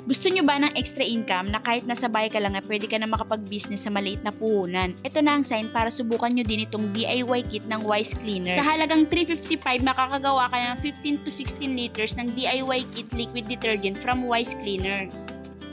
Gusto nyo ba ng extra income na kahit nasa bahay ka lang pwede ka na makapag-business sa maliit na puhunan? Ito na ang sign para subukan nyo din itong DIY kit ng Wise Cleaner. Sa halagang $355, makakagawa ka ng 15 to 16 liters ng DIY kit liquid detergent from Wise Cleaner.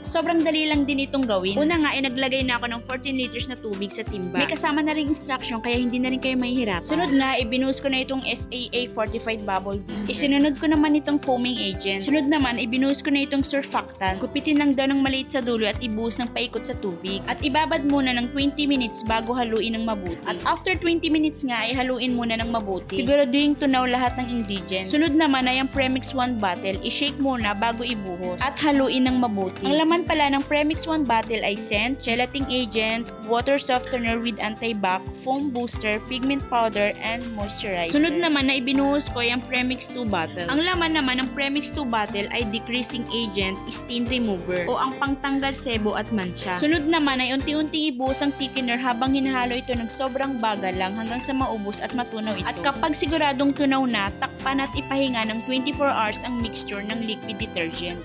Sobrang dali lang din itong gawin. Una nga, naglagay na ako ng 14 liters na tubig sa timba. May kasama na rin instruction kaya hindi na rin kayo mahihirapan. Sunod nga, ibinuhos ko na itong SAA Fortified Bubble Booster. Isinunod ko naman itong foaming agent. Sunod naman, ibinuhos ko na itong surfactant. Kupitin lang daw ng maliit sa dulo at ibuhos ng paikot sa tubig. At ibabad muna ng 20 minutes bago haluin ng mabuti. At after 20 minutes nga, haluin muna ng mabuti. Siguraduhin tunaw lahat ng ingredients. Sunod naman ay ang Premix 1 bottle. I-shake muna bago ibuhos. At haluin ng mabuti. Ang laman pala ng Premix 1 bottle ay scent, gelatin agent, water softener with anti-bac, foam booster, pigment powder, and moisturizer. Sunod naman na ibinuhos ko ay ang Premix 2 bottle. Ang laman naman ng Premix 2 bottle ay decreasing agent, stain remover, o ang pangtanggal sebo at mancha. Sunod naman ay unti-unting ibuhos ang thickener habang hinahalo ito ng sobrang bagal lang hanggang sa maubos at matunaw ito. At kapag siguradong tunaw na, takpan at ipahinga ng 24 hours ang mixture ng liquid detergent.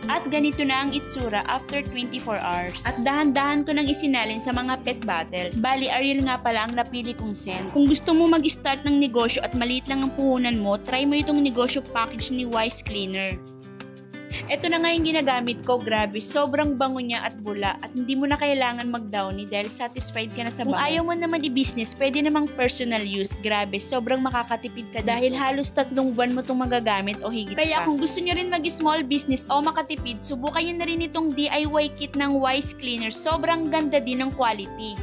At ganito na ang itsura after 24 hours. At dahan-dahan ko nang isinalin sa mga PET bottles. Bali, Ariel nga pala ang napili kong scent. Kung gusto mo mag-start ng negosyo at maliit lang ang puhunan mo, try mo itong negosyo package ni Wise Cleaner. Ito na nga yung ginagamit ko, grabe, sobrang bango niya at bula at hindi mo na kailangan mag-downy dahil satisfied ka na sa bango. Kung ayaw mo naman i-business, pwede namang personal use, grabe, sobrang makakatipid ka dahil halos 3 buwan mo itong magagamit o higit pa. Kaya kung gusto nyo rin mag-small business o makatipid, subukan nyo na rin itong DIY kit ng Wise Cleaner, sobrang ganda din ng quality.